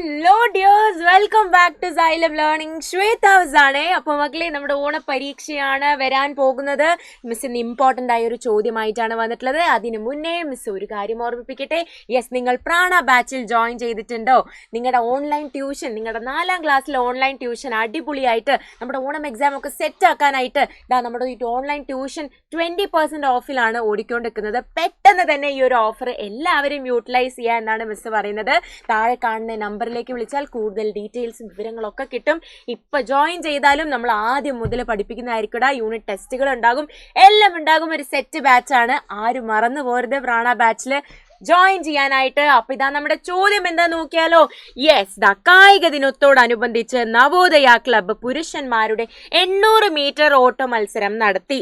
Hello dears, welcome back to Xylem learning. Shwetha ഹൗസ് ആണ്. അപ്പോൾ മക്കളെ, നമ്മുടെ ഓണപരീക്ഷയാണ് വരാൻ പോകുന്നത്. മിസ് ഇന്ന് ഇമ്പോർട്ടൻ്റ് ആയ ഒരു ചോദ്യമായിട്ടാണ് വന്നിട്ടുള്ളത്. അതിന് മുന്നേ മിസ് ഒരു കാര്യം ഓർമ്മിപ്പിക്കട്ടെ. യെസ്, നിങ്ങൾ പ്രാണ ബാച്ചിൽ ജോയിൻ ചെയ്തിട്ടുണ്ടോ? നിങ്ങളുടെ ഓൺലൈൻ ട്യൂഷൻ, നിങ്ങളുടെ 4ാം ക്ലാസ്സിലെ ഓൺലൈൻ ട്യൂഷൻ അടിപൊളിയായിട്ട് നമ്മുടെ ഓണം എക്സാം ഒക്കെ സെറ്റ് ആക്കാനായിട്ട് നമ്മുടെ ഈ ഓൺലൈൻ ട്യൂഷൻ 20% ഓഫിലാണ് ഓടിക്കൊണ്ടിരിക്കുന്നത്. പെട്ടെന്ന് തന്നെ ഈ ഒരു ഓഫർ എല്ലാവരും യൂട്ടിലൈസ് ചെയ്യുക എന്നാണ് മിസ് പറയുന്നത്. താഴെ കാണുന്ന നമ്പറിലേക്ക് വിളിച്ചാൽ കൂടുതൽ ഡീറ്റെയിൽസും വിവരങ്ങളൊക്കെ കിട്ടും. ഇപ്പൊ ജോയിൻ ചെയ്താലും നമ്മൾ ആദ്യം മുതൽ പഠിപ്പിക്കുന്നതായിരിക്കും. യൂണിറ്റ് ടെസ്റ്റുകൾ ഉണ്ടാകും, എല്ലാം ഉണ്ടാകും. ഒരു സെറ്റ് ബാച്ചാണ്. ആരും മറന്നു പോരുത് പ്രാണ ബാച്ചില് ജോയിൻ ചെയ്യാനായിട്ട്. അപ്പൊ ഇതാ നമ്മുടെ ചോദ്യം എന്താ നോക്കിയാലോ. യെസ്, കായിക ദിനത്തോടനുബന്ധിച്ച് നവോദയ ക്ലബ്ബ് പുരുഷന്മാരുടെ 800 മീറ്റർ ഓട്ട മത്സരം നടത്തി.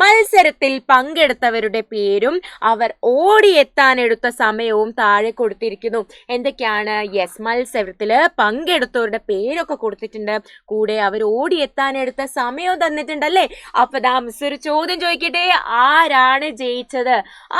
മത്സരത്തിൽ പങ്കെടുത്തവരുടെ പേരും അവർ ഓടിയെത്താനെടുത്ത സമയവും താഴെ കൊടുത്തിരിക്കുന്നു. എന്തൊക്കെയാണ്? യെസ്, മത്സരത്തില് പങ്കെടുത്തവരുടെ പേരൊക്കെ കൊടുത്തിട്ടുണ്ട്, കൂടെ അവർ ഓടിയെത്താനെടുത്ത സമയവും തന്നിട്ടുണ്ടല്ലേ. അപ്പൊ ദാ മിസ് ഒരു ചോദ്യം ചോദിക്കട്ടെ. ആരാണ് ജയിച്ചത്?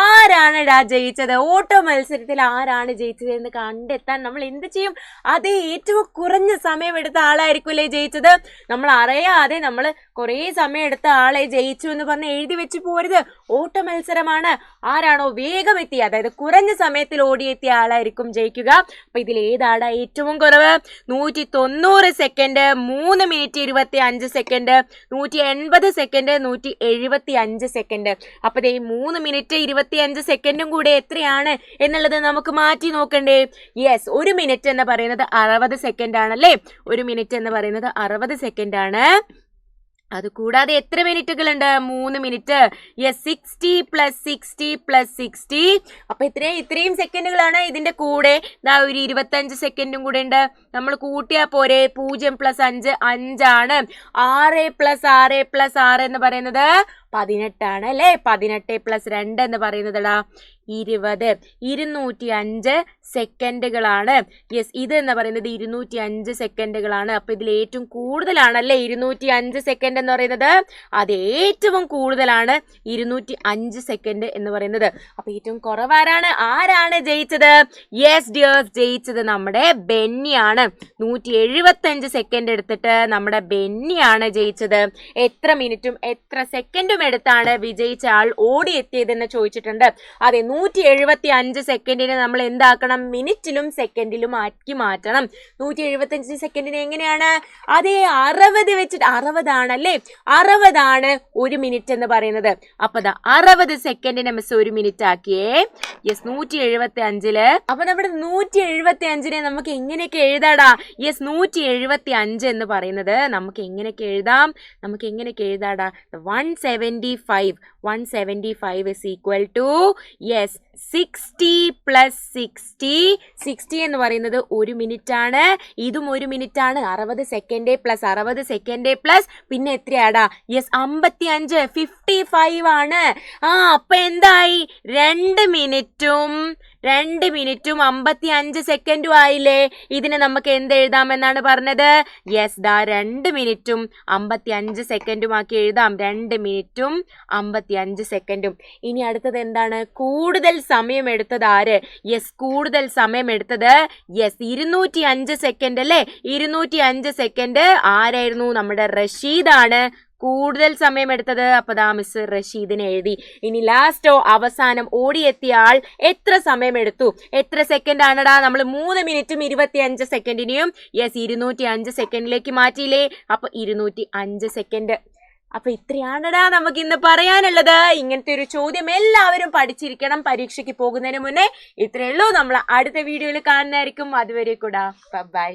ആരാണ് ജയിച്ചത്? ഓട്ടോ മത്സരത്തിൽ ആരാണ് ജയിച്ചത് എന്ന് കണ്ടെത്താൻ നമ്മൾ എന്ത് ചെയ്യും? അത് ഏറ്റവും കുറഞ്ഞ സമയം എടുത്ത ആളായിരിക്കുമല്ലേ ജയിച്ചത്. നമ്മൾ അറിയാതെ നമ്മൾ കുറേ സമയം എടുത്ത ആളെ ജയിച്ചു എന്ന് പറഞ്ഞ് എഴുതി വെച്ച് പോരുത്. ഓട്ട മത്സരമാണ്. ആരാണോ വേഗം എത്തിയ, അതായത് കുറഞ്ഞ സമയത്തിൽ ഓടിയെത്തിയ ആളായിരിക്കും ജയിക്കുക. അപ്പൊ ഇതിൽ ഏതാണ് ഏറ്റവും കുറവ്? 190 second, 3 minute 25 second, 180 second, 175 second. അപ്പൊ ഈ 3 മിനിറ്റ് 25 സെക്കൻഡും കൂടെ എത്രയാണ് എന്നുള്ളത് നമുക്ക് മാറ്റി നോക്കണ്ടേ. യെസ്, 1 മിനിറ്റ് എന്ന് പറയുന്നത് 60 സെക്കൻഡ് ആണല്ലേ. 1 മിനിറ്റ് എന്ന് പറയുന്നത് 60 സെക്കൻഡ് ആണ്. അത് കൂടാതെ എത്ര മിനിറ്റുകളുണ്ട്? 3 മിനിറ്റ്. യെസ്, 60 + 60 + 60. അപ്പൊ ഇത്രയും സെക്കൻഡുകളാണ്. ഇതിന്റെ കൂടെ ഒരു 25 സെക്കൻഡും കൂടെ ഉണ്ട്. നമ്മൾ കൂട്ടിയാ പോരെ. 0 + 5 5 ആണ്. 6 + 6 + 6 എന്ന് പറയുന്നത് 18 ആണ് അല്ലേ. 18 + 2 എന്ന് പറയുന്നത് 20. 205 സെക്കൻഡുകളാണ്. യെസ്, ഇത് എന്ന് പറയുന്നത് 205 സെക്കൻഡുകളാണ്. അപ്പൊ ഇതിൽ ഏറ്റവും കൂടുതലാണല്ലേ 205 സെക്കൻഡ് എന്ന് പറയുന്നത്. അത് ഏറ്റവും കൂടുതലാണ് 205 സെക്കൻഡ് എന്ന് പറയുന്നത്. അപ്പൊ ഏറ്റവും കുറവാരാണ്? ആരാണ് ജയിച്ചത്? യെസ് ഡിയേഴ്സ്, ജയിച്ചത് നമ്മുടെ ബെന്നിയാണ്. 175 സെക്കൻഡ് എടുത്തിട്ട് നമ്മുടെ ബെന്നിയാണ് ജയിച്ചത്. എത്ര മിനിറ്റും എത്ര സെക്കൻഡും എടുത്താണ് വിജയിച്ച ആൾ ഓടിയെത്തിയതെന്ന് ചോദിച്ചിട്ടുണ്ട്. അതെ, 175 സെക്കൻഡിനെ നമ്മൾ എന്താക്കണം? മിനിറ്റിലും സെക്കൻഡിലും ആക്കി മാറ്റണം. 175 സെക്കൻഡിന് എങ്ങനെയാണ്? അതേ 60 വെച്ചിട്ട് 60 ആണല്ലേ. 60 ആണ് 1 മിനിറ്റ് എന്ന് പറയുന്നത്. അപ്പൊ 60 സെക്കൻഡിനെ മിസ് 1 മിനിറ്റ് ആക്കിയേ. യെസ്, 175. അപ്പൊ നമ്മുടെ 175നെ നമുക്ക് എങ്ങനെയൊക്കെ എഴുതാടാ? യെസ്, 175 എന്ന് പറയുന്നത് നമുക്ക് എങ്ങനെയൊക്കെ എഴുതാം? നമുക്ക് എങ്ങനെയൊക്കെ എഴുതാടാ? 175 is equal to യെസ് 60 + 60. 60 എന്ന് പറയുന്നത് 1 മിനിറ്റ് ആണ്. ഇതും 1 മിനിറ്റ് ആണ്. 60 സെക്കൻഡ് + 60 സെക്കൻഡ് പ്ലസ് പിന്നെ എത്രയാടാ? യെസ്, 55 55 ആണ്. അപ്പൊ എന്തായി? 2 മിനിറ്റും 55 സെക്കൻഡും ആയില്ലേ. ഇതിനെ നമുക്ക് എന്ത് എഴുതാമെന്നാണ് പറഞ്ഞത്? യെസ്, 2 മിനിറ്റും 55 സെക്കൻഡും ആക്കി എഴുതാം. 2 മിനിറ്റും 55 സെക്കൻഡും. ഇനി അടുത്തത് എന്താണ്? കൂടുതൽ സമയം എടുത്തത് ആര്? യെസ്, കൂടുതൽ സമയം എടുത്തത് 205 സെക്കൻഡ് അല്ലേ. 205 സെക്കൻഡ് ആരായിരുന്നു? നമ്മുടെ റഷീദാണ് കൂടുതൽ സമയം എടുത്തത്. അപ്പൊ മിസ് റഷീദിനെ എഴുതി. ഇനി ലാസ്റ്റോ അവസാനം ഓടിയെത്തിയ ആൾ എത്ര സമയം എടുത്തു? എത്ര സെക്കൻഡ് ആണടാ? നമ്മൾ 3 മിനിറ്റും 25 സെക്കൻഡിനെയും യെസ് 205 സെക്കൻഡിലേക്ക് മാറ്റിയില്ലേ. അപ്പൊ 205 സെക്കൻഡ്. അപ്പൊ ഇത്രയാണടാ നമുക്ക് ഇന്ന് പറയാനുള്ളത്. ഇങ്ങനത്തെ ഒരു ചോദ്യം എല്ലാവരും പഠിച്ചിരിക്കണം പരീക്ഷയ്ക്ക് പോകുന്നതിന് മുന്നേ. ഇത്രയേ ഉള്ളൂ. നമ്മൾ അടുത്ത വീഡിയോയിൽ കാണുന്നതായിരിക്കും. അതുവരെ കൂടാ ബൈ.